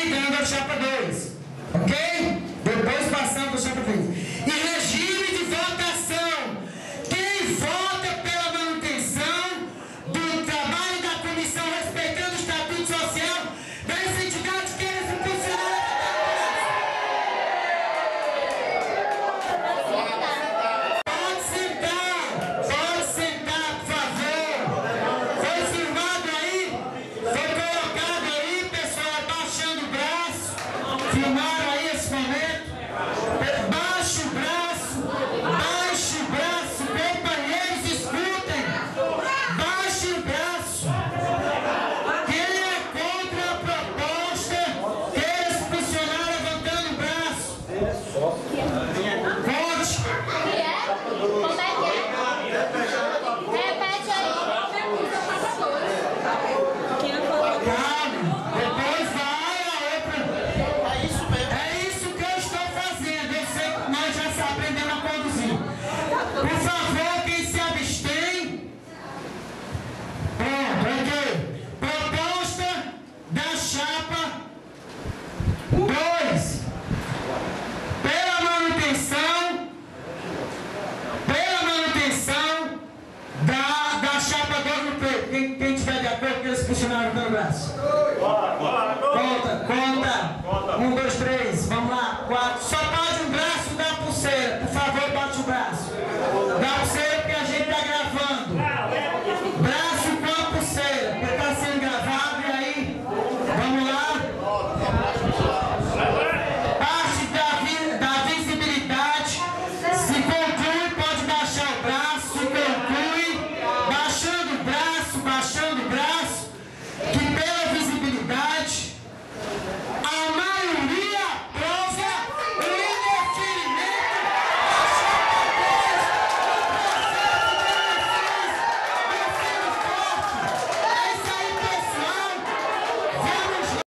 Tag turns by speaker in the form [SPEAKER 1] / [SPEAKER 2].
[SPEAKER 1] validando a chapa 2. Ok? Depois passamos para a chapa 3. E regime de votação. Quem vota pela manutenção do trabalho da comissão, respeitando o estatuto social das entidades que eles impulsionaram. Pode sentar, por favor. Foi filmado aí, foi colocado aí, pessoal, abaixando o braço. Filmaram aí esse momento. Baixe o braço, companheiros, escutem. Baixe o braço. Quem é contra a proposta, queira se posicionar levantando o braço. Vote.
[SPEAKER 2] Como é que é? Repete aí.
[SPEAKER 1] Calma, depois vai a outra.
[SPEAKER 3] É isso mesmo.
[SPEAKER 1] É isso que eu estou fazendo. Eu sei que nós já estamos aprendendo a conduzir. Por favor, quem se abstém. Pronto, ok. Proposta da chapa 2. Pela manutenção da chapa 2 no preto. Quem estiver de acordo, que eles funcionaram pelo braço. Conta. 1, 2, 3. Vamos lá. 4. Só para